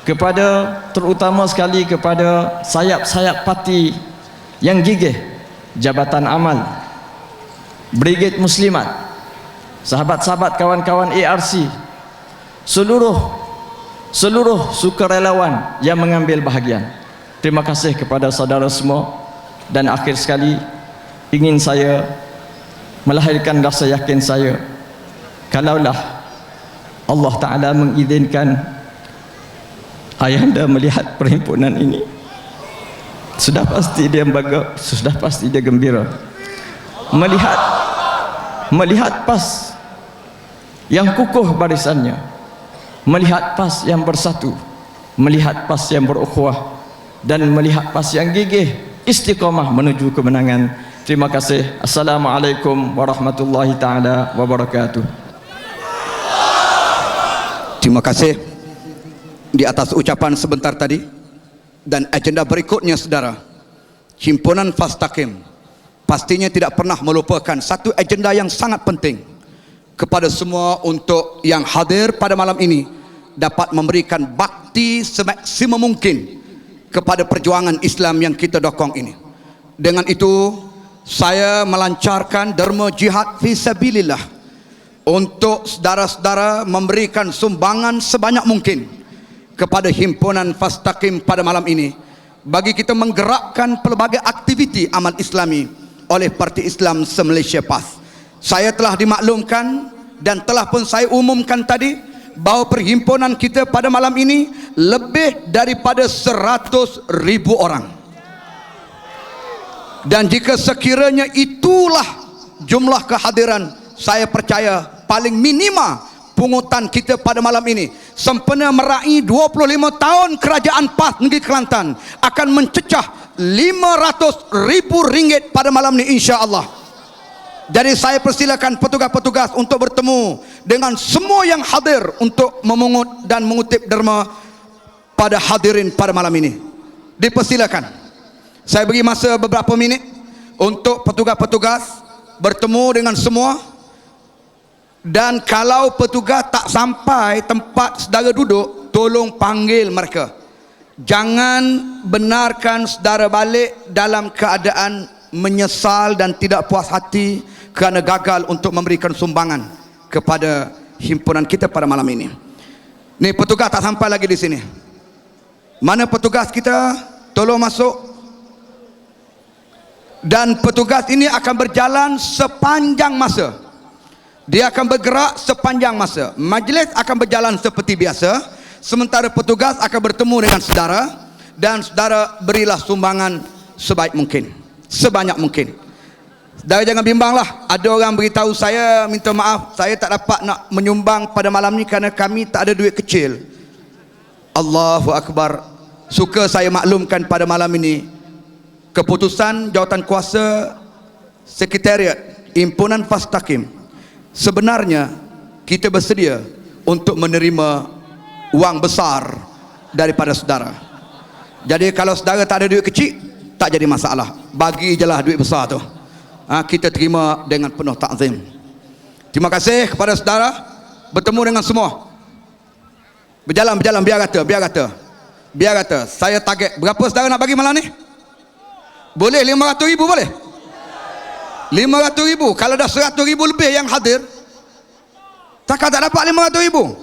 kepada terutama sekali kepada sayap-sayap parti yang gigih, Jabatan Amal, Brigade Muslimat, sahabat-sahabat kawan-kawan ARC, seluruh sukarelawan yang mengambil bahagian. Terima kasih kepada saudara semua. Dan akhir sekali ingin saya melahirkan rasa yakin saya, kalaulah Allah Ta'ala mengizinkan ayahanda melihat perhimpunan ini, sudah pasti dia bangga, sudah pasti dia gembira melihat PAS yang kukuh barisannya, melihat PAS yang bersatu, melihat PAS yang berukhuwah, dan melihat PAS yang gigih istiqamah menuju kemenangan. Terima kasih. Assalamualaikum warahmatullahi taala wabarakatuh. Terima kasih di atas ucapan sebentar tadi. Dan agenda berikutnya, saudara, Himpunan FAS Takim pastinya tidak pernah melupakan satu agenda yang sangat penting kepada semua untuk yang hadir pada malam ini dapat memberikan bakti semaksimal mungkin kepada perjuangan Islam yang kita dokong ini. Dengan itu, saya melancarkan derma jihad fisabilillah untuk saudara-saudara memberikan sumbangan sebanyak mungkin kepada Himpunan FAS Takim pada malam ini, bagi kita menggerakkan pelbagai aktiviti amal Islami oleh Parti Islam se-Malaysia PAS. Saya telah dimaklumkan dan telah pun saya umumkan tadi bahawa perhimpunan kita pada malam ini lebih daripada 100,000 orang. Dan jika sekiranya itulah jumlah kehadiran, saya percaya paling minima pungutan kita pada malam ini sempena meraih 25 tahun kerajaan PAS Negeri Kelantan akan mencecah RM500,000 pada malam ini, insya-Allah. Jadi saya persilakan petugas-petugas untuk bertemu dengan semua yang hadir untuk memungut dan mengutip derma pada hadirin pada malam ini. Dipersilakan. Saya beri masa beberapa minit untuk petugas-petugas bertemu dengan semua. Dan kalau petugas tak sampai tempat saudara duduk, tolong panggil mereka. Jangan benarkan saudara balik dalam keadaan menyesal dan tidak puas hati kerana gagal untuk memberikan sumbangan kepada himpunan kita pada malam ini. Ni petugas tak sampai lagi di sini. Mana petugas kita? Tolong masuk. Dan petugas ini akan berjalan sepanjang masa. Dia akan bergerak sepanjang masa. Majlis akan berjalan seperti biasa, sementara petugas akan bertemu dengan saudara, dan saudara berilah sumbangan sebaik mungkin, sebanyak mungkin. Saudara jangan bimbanglah. Ada orang beritahu saya, minta maaf, saya tak dapat nak menyumbang pada malam ni kerana kami tak ada duit kecil. Allahu Akbar. Suka saya maklumkan pada malam ini, keputusan Jawatankuasa Sekretariat Himpunan FAS Takim, sebenarnya kita bersedia untuk menerima wang besar daripada saudara. Jadi kalau saudara tak ada duit kecil, tak jadi masalah, bagi je lah duit besar tu. Kita terima dengan penuh takzim. Terima kasih kepada saudara. Bertemu dengan semua. Berjalan biar kata. Saya target berapa saudara nak bagi malam ni? Boleh 500,000 boleh? 500,000. Kalau dah 100,000 lebih yang hadir, takkan tak dapat 500,000?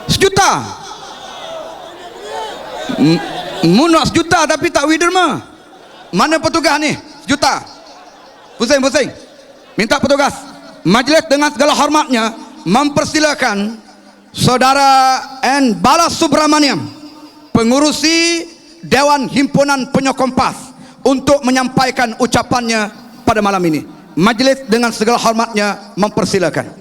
Sejuta. Nak sejuta tapi tak widerma. Mana petugas ni? Sejuta. Pusing. Minta petugas majlis dengan segala hormatnya mempersilakan saudara N. Balasubramaniam, pengurusi Dewan Himpunan Penyokong PAS, untuk menyampaikan ucapannya pada malam ini. Majlis dengan segala hormatnya mempersilakan.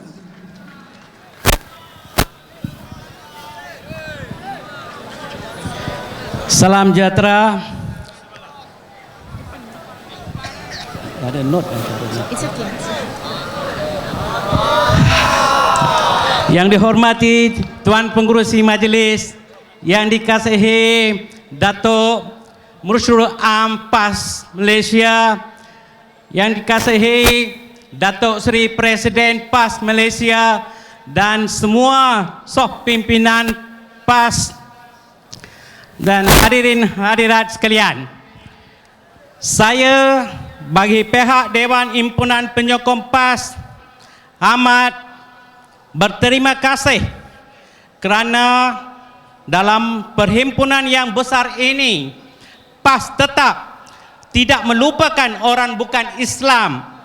Salam sejahtera. Ada note. It's okay. Yang dihormati Tuan Pengurusi Majlis, yang dikasihi Datuk Mursyid Am PAS Malaysia, yang dikasihi Datuk Seri Presiden PAS Malaysia dan semua soh pimpinan PAS dan hadirin hadirat sekalian. Saya bagi pihak Dewan Himpunan Penyokong PAS amat berterima kasih kerana dalam perhimpunan yang besar ini PAS tetap tidak melupakan orang bukan Islam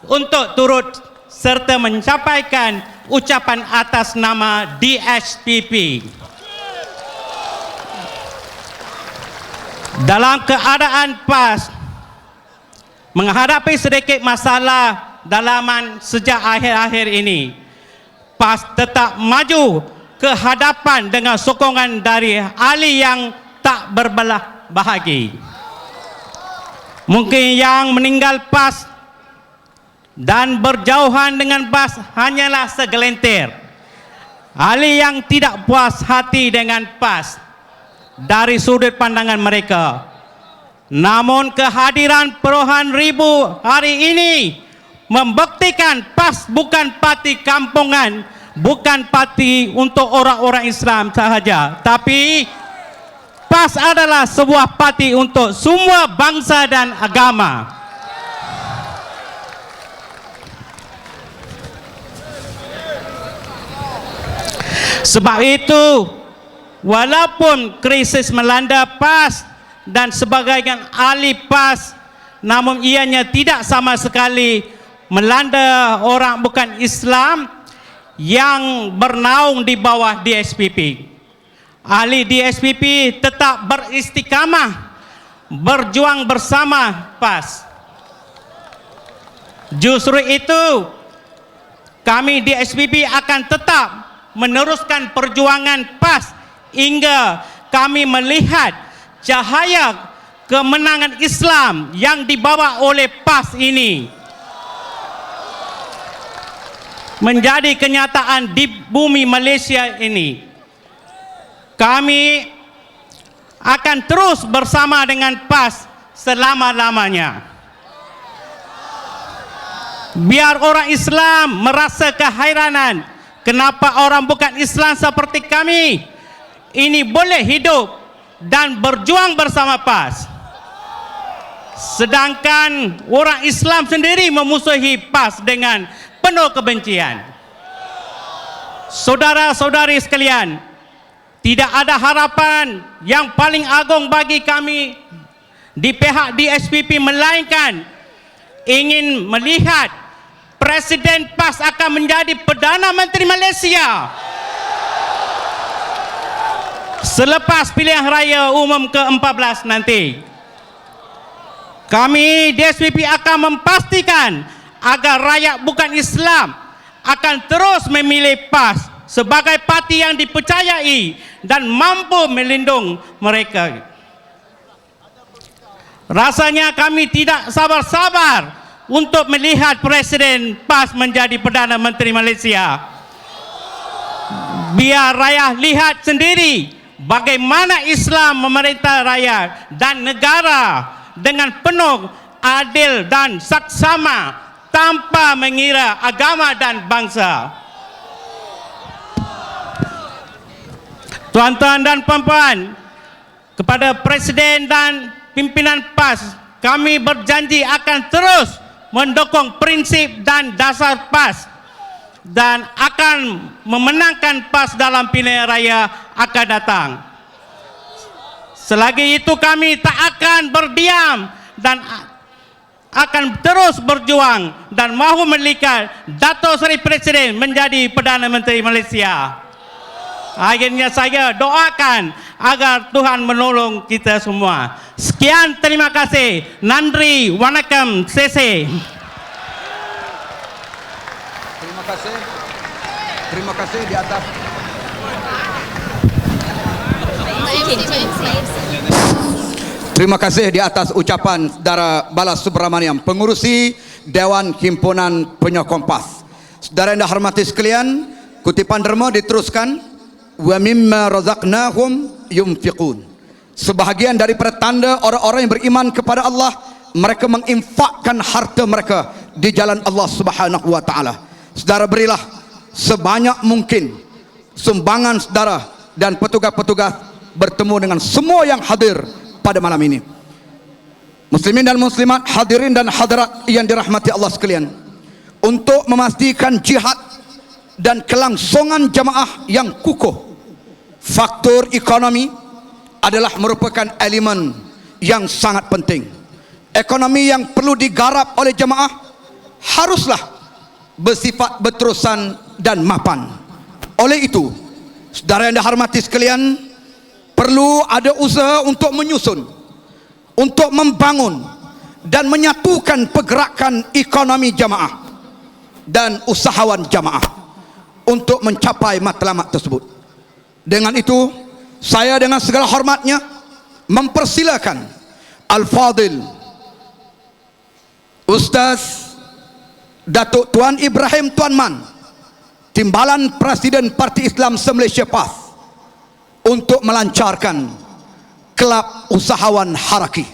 untuk turut serta menyampaikan ucapan atas nama DSPP. Dalam keadaan PAS menghadapi sedikit masalah dalaman sejak akhir-akhir ini, PAS tetap maju ke hadapan dengan sokongan dari ahli yang tak berbelah bahagi. Mungkin yang meninggal PAS dan berjauhan dengan PAS hanyalah segelintir ahli yang tidak puas hati dengan PAS dari sudut pandangan mereka. Namun kehadiran puluhan ribu hari ini membuktikan PAS bukan parti kampungan, bukan parti untuk orang-orang Islam sahaja, tapi PAS adalah sebuah parti untuk semua bangsa dan agama. Sebab itu, walaupun krisis melanda PAS dan sebagian ahli PAS, namun ianya tidak sama sekali melanda orang bukan Islam yang bernaung di bawah DSPP. Ahli DSPP tetap beristiqamah berjuang bersama PAS. Justru itu, kami DSPP akan tetap meneruskan perjuangan PAS hingga kami melihat cahaya kemenangan Islam yang dibawa oleh PAS ini menjadi kenyataan di bumi Malaysia ini. Kami akan terus bersama dengan PAS selama-lamanya. Biar orang Islam merasa kehairanan kenapa orang bukan Islam seperti kami ini boleh hidup dan berjuang bersama PAS, sedangkan orang Islam sendiri memusuhi PAS dengan penuh kebencian. Saudara-saudari sekalian, tidak ada harapan yang paling agung bagi kami di pihak DSPP melainkan ingin melihat Presiden PAS akan menjadi Perdana Menteri Malaysia selepas pilihan raya umum ke-14 nanti. Kami DSPP akan memastikan agar rakyat bukan Islam akan terus memilih PAS sebagai parti yang dipercayai dan mampu melindungi mereka. Rasanya kami tidak sabar-sabar untuk melihat Presiden PAS menjadi Perdana Menteri Malaysia. Biar rakyat lihat sendiri bagaimana Islam memerintah rakyat dan negara dengan penuh adil dan saksama tanpa mengira agama dan bangsa. Tuan-tuan dan puan-puan, kepada Presiden dan pimpinan PAS, kami berjanji akan terus mendukung prinsip dan dasar PAS dan akan memenangkan PAS dalam pilihan raya akan datang. Selagi itu kami tak akan berdiam dan akan terus berjuang dan mahu melihat Datuk Seri Presiden menjadi Perdana Menteri Malaysia. Akhirnya saya doakan agar Tuhan menolong kita semua. Sekian, terima kasih. Nandri, Wanakam, Sese. Terima kasih. Terima kasih di atas. Terima kasih di atas ucapan Saudara Balas Subramaniam, pengurusi Dewan Himpunan Penyokong PAS. Saudara yang dihormati sekalian, kutipan derma diteruskan, wa mimma razaqnahum yunfiqun. Sebahagian daripada tanda orang-orang yang beriman kepada Allah, mereka menginfakkan harta mereka di jalan Allah Subhanahu wa taala. Saudara, berilah sebanyak mungkin sumbangan saudara dan petugas-petugas bertemu dengan semua yang hadir pada malam ini. Muslimin dan muslimat, hadirin dan hadirat yang dirahmati Allah sekalian, untuk memastikan jihad dan kelangsungan jamaah yang kukuh, faktor ekonomi adalah merupakan elemen yang sangat penting. Ekonomi yang perlu digarap oleh jamaah haruslah bersifat berterusan dan mapan. Oleh itu, saudara yang dihormati sekalian, perlu ada usaha untuk menyusun, untuk membangun dan menyatukan pergerakan ekonomi jamaah dan usahawan jamaah untuk mencapai matlamat tersebut. Dengan itu, saya dengan segala hormatnya mempersilakan Al-Fadil Ustaz Datuk Tuan Ibrahim Tuan Man, Timbalan Presiden Parti Islam se-Malaysia PAS, untuk melancarkan Kelab Usahawan Haraki.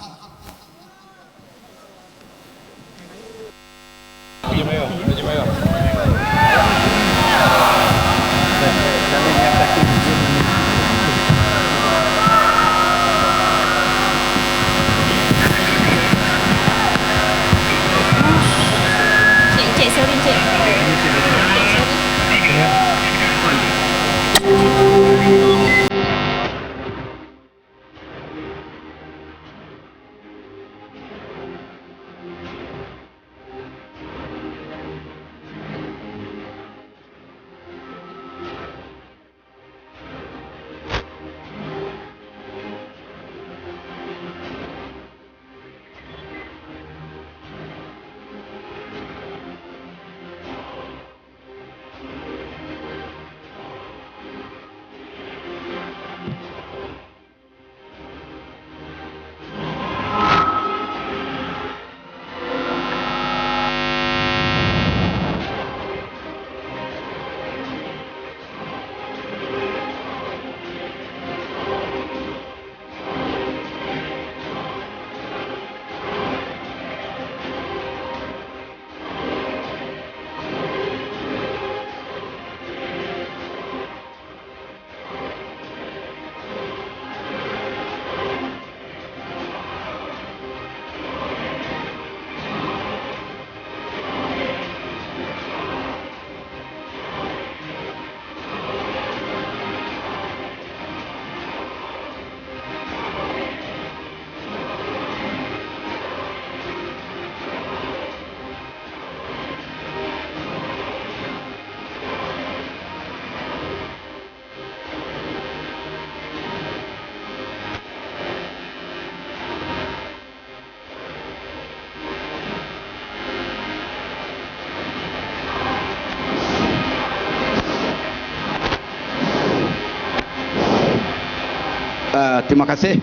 Terima kasih.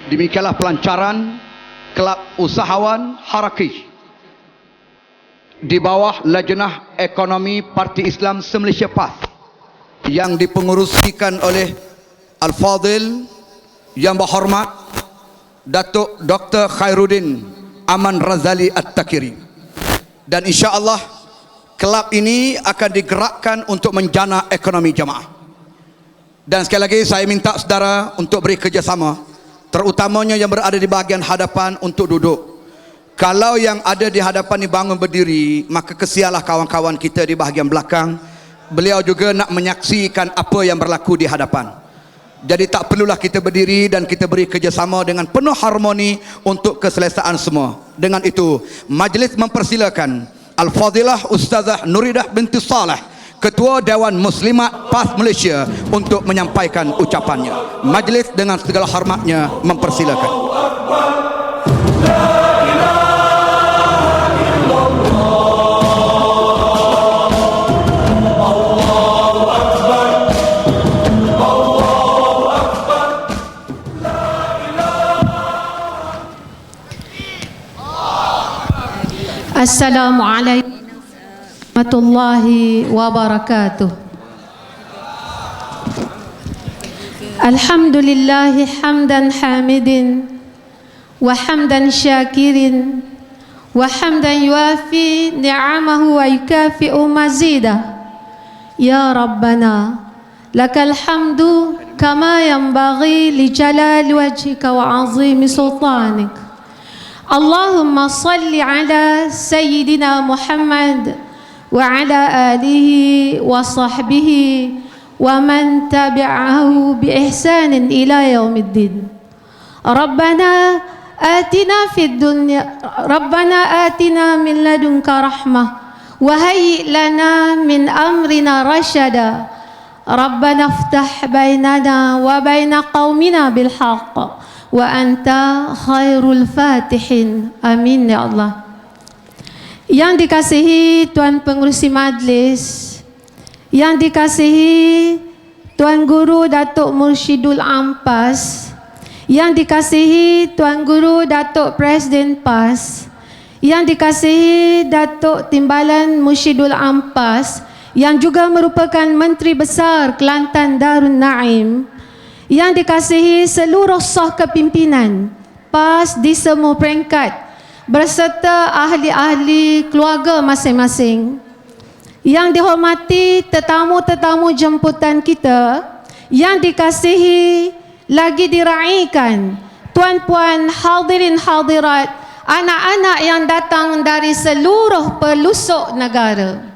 Demikianlah pelancaran Kelab Usahawan Haraki di bawah Lajnah Ekonomi Parti Islam se-Malaysia PAS yang dipengerusikan oleh Al-Fadil yang berhormat Datuk Dr. Khairuddin Aman Razali At-Takiri. Dan insya-Allah kelab ini akan digerakkan untuk menjana ekonomi jamaah. Dan sekali lagi saya minta saudara untuk beri kerjasama, terutamanya yang berada di bahagian hadapan, untuk duduk. Kalau yang ada di hadapan ni bangun berdiri, maka kesialah kawan-kawan kita di bahagian belakang. Beliau juga nak menyaksikan apa yang berlaku di hadapan. Jadi tak perlulah kita berdiri, dan kita beri kerjasama dengan penuh harmoni untuk keselesaan semua. Dengan itu, majlis mempersilakan Al-Fadilah Ustazah Nuridah binti Saleh, Ketua Dewan Muslimat PAS Malaysia, untuk menyampaikan ucapannya. Majlis dengan segala hormatnya mempersilakan. Assalamualaikum warahmatullahi wabarakatuh. Alhamdulillahi hamdan hamidin wa hamdan syakirin وحمدا يوافي نعمه ويكافئ مزيده يا ربنا لك الحمد كما ينبغي لجلال وجهك وعظيم سلطانك اللهم صل على سيدنا محمد وعلى آله وصحبه ومن تبعه بإحسان إلى يوم الدين ربنا آتنا من لدنك رحمة وهيئ لنا من أمرنا رشدا ربنا افتح بيننا وبين قومنا بالحق وأنت خير الفاتحين آمين ya Allah. Yang dikasihi Tuan Pengerusi Majlis, yang dikasihi Tuan Guru Datuk Mursyidul Ampas, yang dikasihi Tuan Guru Datuk Presiden PAS, yang dikasihi Datuk Timbalan Mursyidul Ampas, yang juga merupakan Menteri Besar Kelantan Darun Naim, yang dikasihi seluruh sah kepimpinan PAS di semua peringkat berserta ahli-ahli keluarga masing-masing, yang dihormati tetamu-tetamu jemputan kita, yang dikasihi lagi diraikan tuan-puan hadirin hadirat, anak-anak yang datang dari seluruh pelosok negara.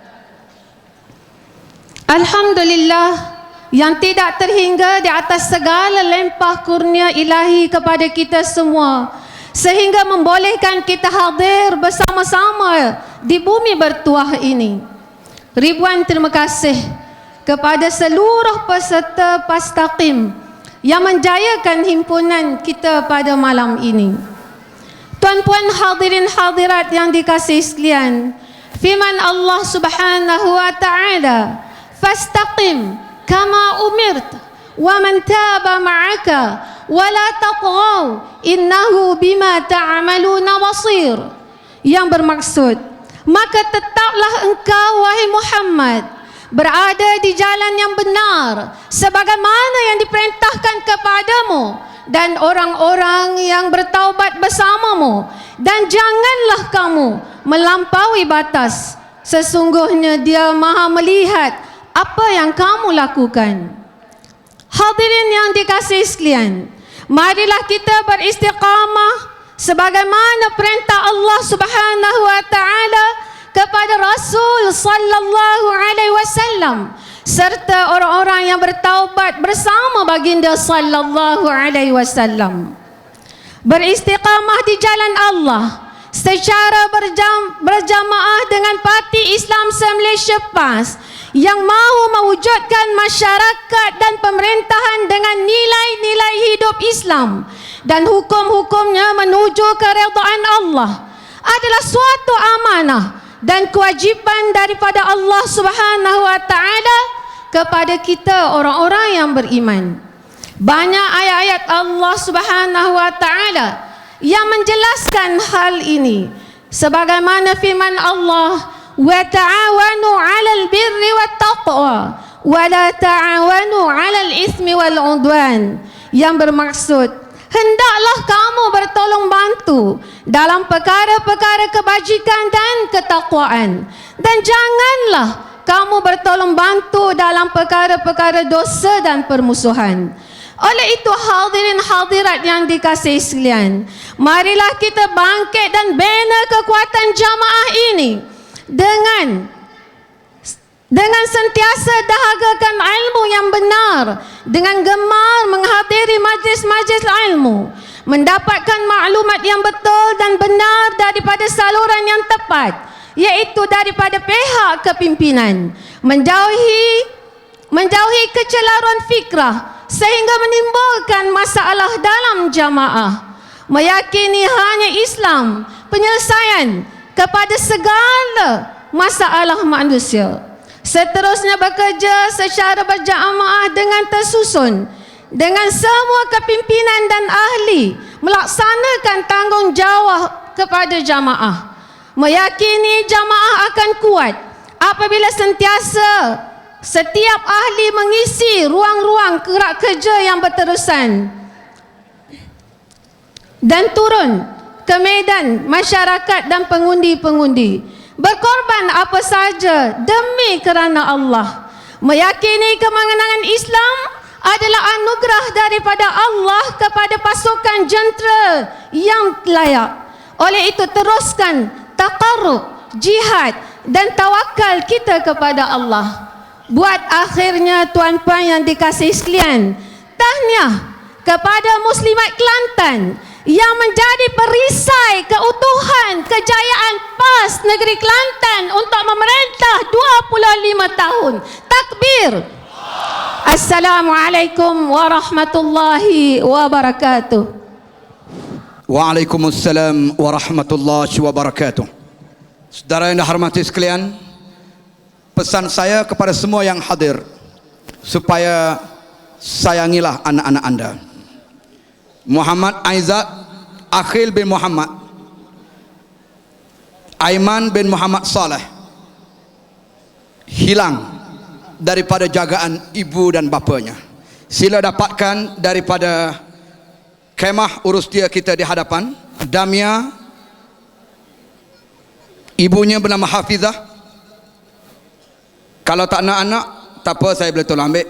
Alhamdulillah yang tidak terhingga di atas segala limpah kurnia ilahi kepada kita semua, sehingga membolehkan kita hadir bersama-sama di bumi bertuah ini. Ribuan terima kasih kepada seluruh peserta Pastaqim yang menjayakan himpunan kita pada malam ini. Tuan-puan hadirin hadirat yang dikasihi sekalian, firman Allah Subhanahu wa taala, "Fastaqim kama umirt wa man taba ma'aka wa la tatghaw innahu bima ta'maluna basir." Yang bermaksud, maka tetaplah engkau wahai Muhammad berada di jalan yang benar sebagaimana yang diperintahkan kepadamu dan orang-orang yang bertaubat bersamamu, dan janganlah kamu melampaui batas, sesungguhnya Dia Maha melihat apa yang kamu lakukan. Hadirin yang dikasihi sekalian, marilah kita beristiqamah sebagaimana perintah Allah Subhanahu wa taala kepada Rasul sallallahu alaihi wasallam serta orang-orang yang bertaubat bersama baginda sallallahu alaihi wasallam. Beristiqamah di jalan Allah secara berjamaah dengan Parti Islam se-Malaysia PAS yang mahu mewujudkan masyarakat dan pemerintahan dengan nilai-nilai hidup Islam dan hukum-hukumnya menuju keredaan Allah adalah suatu amanah dan kewajipan daripada Allah Subhanahu wa taala kepada kita orang-orang yang beriman. Banyak ayat-ayat Allah Subhanahu wa taala yang menjelaskan hal ini, sebagaimana firman Allah, "Wa ta'awanu 'alal birri wat taqwa wa la ta'awanu 'alal itsmi wal 'udwan," yang bermaksud, hendaklah kamu bertolong bantu dalam perkara-perkara kebajikan dan ketakwaan, dan janganlah kamu bertolong bantu dalam perkara-perkara dosa dan permusuhan. Oleh itu hadirin hadirat yang dikasihi sekalian, marilah kita bangkit dan bina kekuatan jamaah ini dengan sentiasa dahagakan ilmu yang benar, dengan gemar menghadiri majlis-majlis ilmu, mendapatkan maklumat yang betul dan benar daripada saluran yang tepat, iaitu daripada pihak kepimpinan, menjauhi kecelaruan fikrah sehingga menimbulkan masalah dalam jamaah, meyakini hanya Islam penyelesaian kepada segala masalah manusia. Seterusnya bekerja secara berjamaah dengan tersusun dengan semua kepimpinan dan ahli, melaksanakan tanggungjawab kepada jamaah, meyakini jamaah akan kuat apabila sentiasa setiap ahli mengisi ruang-ruang gerak kerja yang berterusan dan turun ke ke medan masyarakat dan pengundi-pengundi. Berkorban apa saja demi kerana Allah. Meyakini kemenangan Islam adalah anugerah daripada Allah kepada pasukan jentera yang layak. Oleh itu teruskan taqarrub, jihad dan tawakal kita kepada Allah. Buat akhirnya tuan-puan yang dikasihi sekalian, tahniah kepada Muslimat Kelantan yang menjadi perisai keutuhan kejayaan PAS Negeri Kelantan untuk memerintah 25 tahun. Takbir. Assalamualaikum warahmatullahi wabarakatuh. Waalaikumsalam warahmatullahi wabarakatuh. Saudara yang dihormati sekalian, pesan saya kepada semua yang hadir supaya sayangilah anak-anak anda. Muhammad Aizat Akhil bin Muhammad, Aiman bin Muhammad Saleh hilang daripada jagaan ibu dan bapanya. Sila dapatkan daripada kemah urus dia kita di hadapan. Damia, ibunya bernama Hafizah. Kalau tak nak anak, tak apa, saya boleh tolong ambil.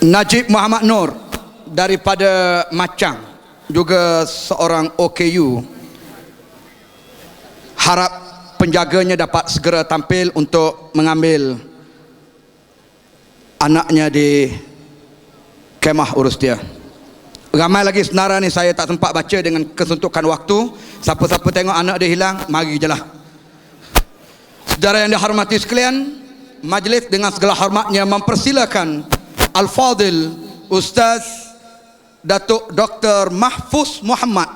Najib Muhammad Nur daripada Macang, juga seorang OKU. Harap penjaganya dapat segera tampil untuk mengambil anaknya di kemah urus dia. Ramai lagi senara ni saya tak sempat baca dengan kesuntukan waktu. Siapa-siapa tengok anak dia hilang, mari je lah. Saudara yang dihormati sekalian, majlis dengan segala hormatnya mempersilakan Al-Fadil Ustaz Datuk Dr. Mahfuz Muhammad,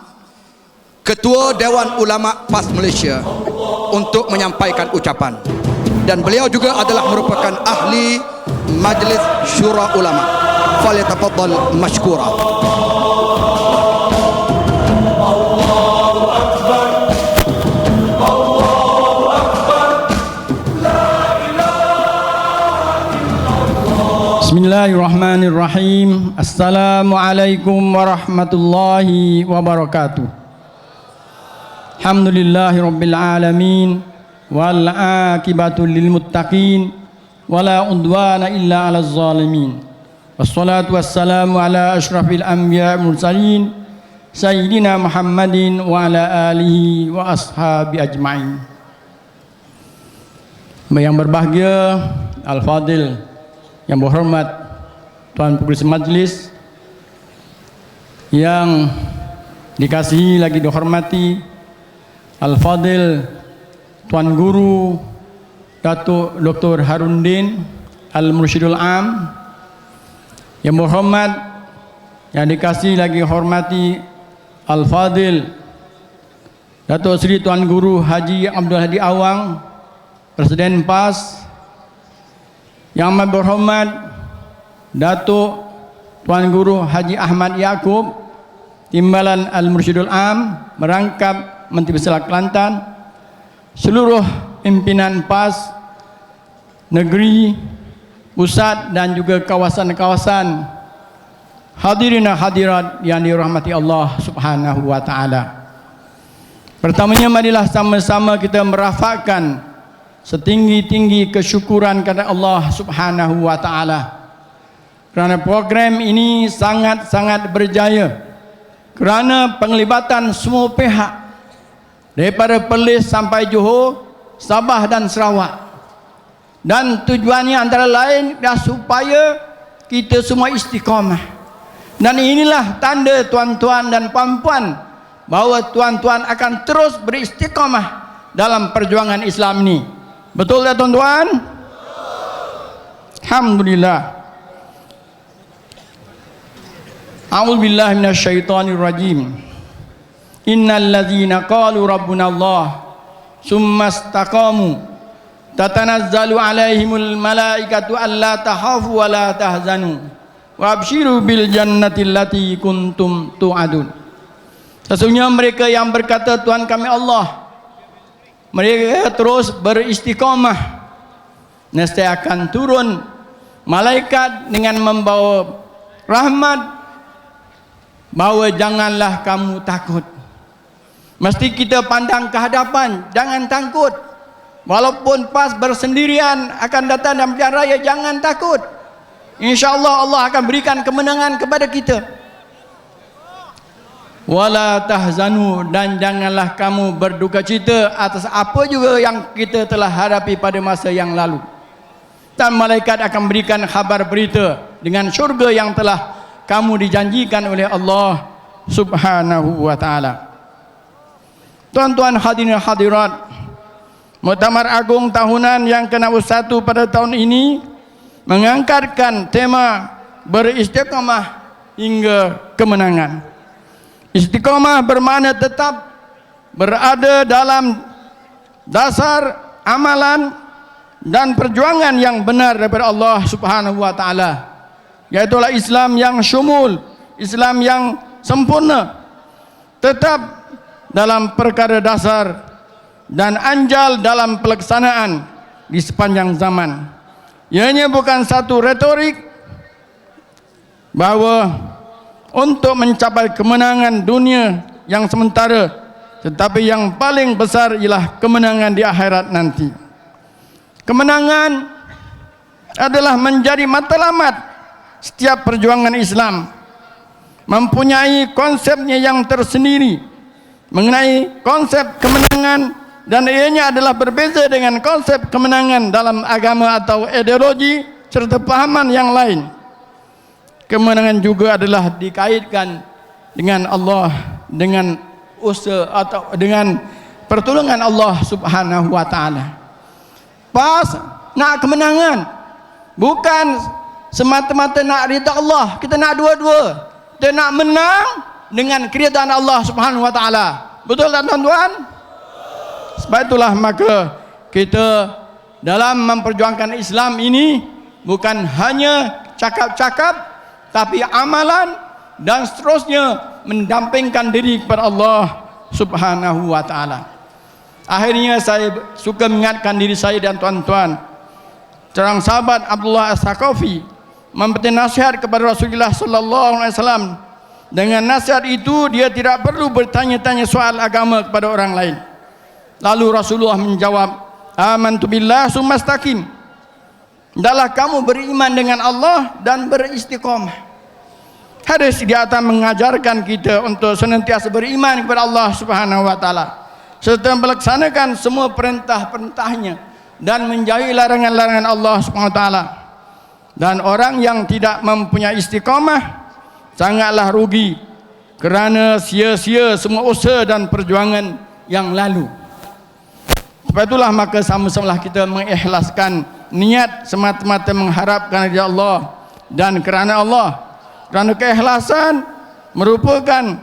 Ketua Dewan Ulama PAS Malaysia, untuk menyampaikan ucapan. Dan beliau juga adalah merupakan ahli Majlis Syura Ulama. Falyatafaddal mashkura. Bismillahirrahmanirrahim. Assalamualaikum warahmatullahi wabarakatuh. Alhamdulillahirabbil alamin wal aqibatu lil muttaqin wala udwana illa 'alal zalimin. Wassalatu wassalamu ala asyrafil anbiya mursalin sayyidina Muhammadin wa ala alihi wa ashabi ajmain. Yang berbahagia Al-Fadil, yang berhormat Tuan Pengurus Majlis, yang dikasihi lagi dihormati Al-Fadil Tuan Guru Datuk Dr. Harundin Al-Mursyidul Am, yang berhormat, yang dikasihi lagi hormati Al-Fadil Datuk Seri Tuan Guru Haji Abdul Hadi Awang, Presiden PAS, yang amat berhormat Datuk Tuan Guru Haji Ahmad Yaakob, Timbalan Al-Mursyidul Am, merangkap Menteri Besar Kelantan, seluruh pimpinan PAS negeri, pusat dan juga kawasan-kawasan, hadirin dan hadirat yang dirahmati Allah Subhanahu wa taala. Pertamanya marilah sama-sama kita merafakkan setinggi-tinggi kesyukuran kepada Allah Subhanahu wa taala, kerana program ini sangat-sangat berjaya, kerana penglibatan semua pihak daripada Perlis sampai Johor, Sabah dan Sarawak. Dan tujuannya antara lain adalah supaya kita semua istiqamah. Dan inilah tanda tuan-tuan dan puan-puan bahawa tuan-tuan akan terus beristiqamah dalam perjuangan Islam ini. Betul tak tuan-tuan? Alhamdulillah. A'udzubillahi minasyaitonirrajim. Innal ladzina qalu rabbuna Allah summa istaqamu tatanazzalu alaihimul malaikatu alla tahafu wa la tahzanu wa abshiru bil jannati allati kuntum tu'adun. Sesungguhnya mereka yang berkata Tuhan kami Allah, mereka terus beristiqamah, nescaya akan turun malaikat dengan membawa rahmat bahawa janganlah kamu takut. Mesti kita pandang ke hadapan, jangan takut. Walaupun PAS bersendirian akan datang dalam pilihan raya, jangan takut. InsyaAllah Allah akan berikan kemenangan kepada kita. Wala tahzanu, dan janganlah kamu berduka cita atas apa juga yang kita telah hadapi pada masa yang lalu. Dan malaikat akan berikan khabar berita dengan syurga yang telah kamu dijanjikan oleh Allah Subhanahu wa ta'ala. Tuan-tuan hadirin hadirat, Muktamar Agung tahunan yang ke-61 pada tahun ini mengangkatkan tema beristiqamah hingga kemenangan. Istiqamah bermakna tetap berada dalam dasar amalan dan perjuangan yang benar daripada Allah Subhanahu wa ta'ala, iaitulah Islam yang syumul, Islam yang sempurna, tetap dalam perkara dasar dan anjal dalam pelaksanaan di sepanjang zaman. Ianya bukan satu retorik bahawa untuk mencapai kemenangan dunia yang sementara, tetapi yang paling besar ialah kemenangan di akhirat nanti. Kemenangan adalah menjadi matlamat setiap perjuangan Islam, mempunyai konsepnya yang tersendiri mengenai konsep kemenangan, dan ianya adalah berbeza dengan konsep kemenangan dalam agama atau ideologi serta pahaman yang lain. Kemenangan juga adalah dikaitkan dengan Allah, dengan usaha atau dengan pertolongan Allah Subhanahu wa ta'ala. PAS nak kemenangan, bukan semata-mata nak ridha Allah. Kita nak dua-dua. Kita nak menang dengan keridhaan Allah Subhanahu wa ta'ala. Betul tak tuan-tuan? Sebab itulah maka kita dalam memperjuangkan Islam ini bukan hanya cakap-cakap, tapi amalan dan seterusnya mendampingkan diri kepada Allah Subhanahu wa ta'ala. Akhirnya saya suka mengingatkan diri saya dan tuan-tuan, seorang sahabat Abdullah As-Saqafi memberi nasihat kepada Rasulullah sallallahu alaihi wasallam. Dengan nasihat itu dia tidak perlu bertanya-tanya soal agama kepada orang lain. Lalu Rasulullah menjawab, amantu billah summa istaqim. Hendaklah kamu beriman dengan Allah dan beristiqamah. Hadis di atas mengajarkan kita untuk senantiasa beriman kepada Allah Subhanahu wa ta'ala, serta melaksanakan semua perintah-perintahnya dan menjauhi larangan-larangan Allah Subhanahu wa ta'ala. Dan orang yang tidak mempunyai istiqamah sangatlah rugi, kerana sia-sia semua usaha dan perjuangan yang lalu. Sebab itulah maka sama-samalah kita mengikhlaskan niat semata-mata mengharapkan ridha Allah dan kerana Allah. Kerana keikhlasan merupakan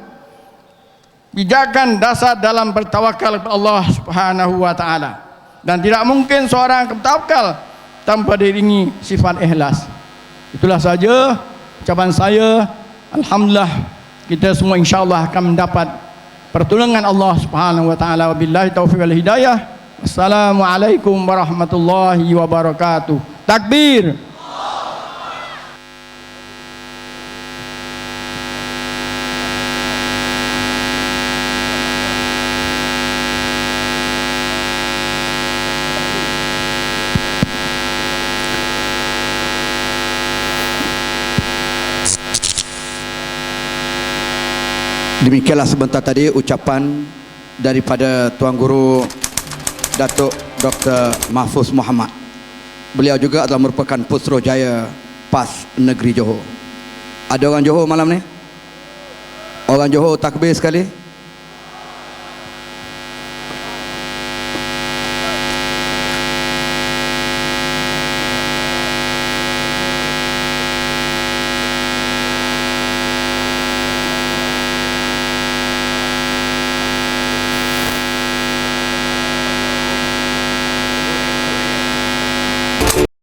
pijakan dasar dalam bertawakal kepada Allah Subhanahu wa ta'ala. Dan tidak mungkin seorang bertawakal tanpa diiringi sifat ikhlas. Itulah saja ucapan saya. Alhamdulillah, kita semua insyaAllah akan mendapat pertolongan Allah Subhanahu wa ta'ala. Wabillahi taufiq wal hidayah. Wassalamualaikum warahmatullahi wabarakatuh. Takbir. Demikianlah sebentar tadi ucapan daripada Tuan Guru Datuk Dr. Mahfuz Muhammad. Beliau juga adalah merupakan Putrajaya PAS Negeri Johor. Ada orang Johor malam ni? Orang Johor takbir sekali.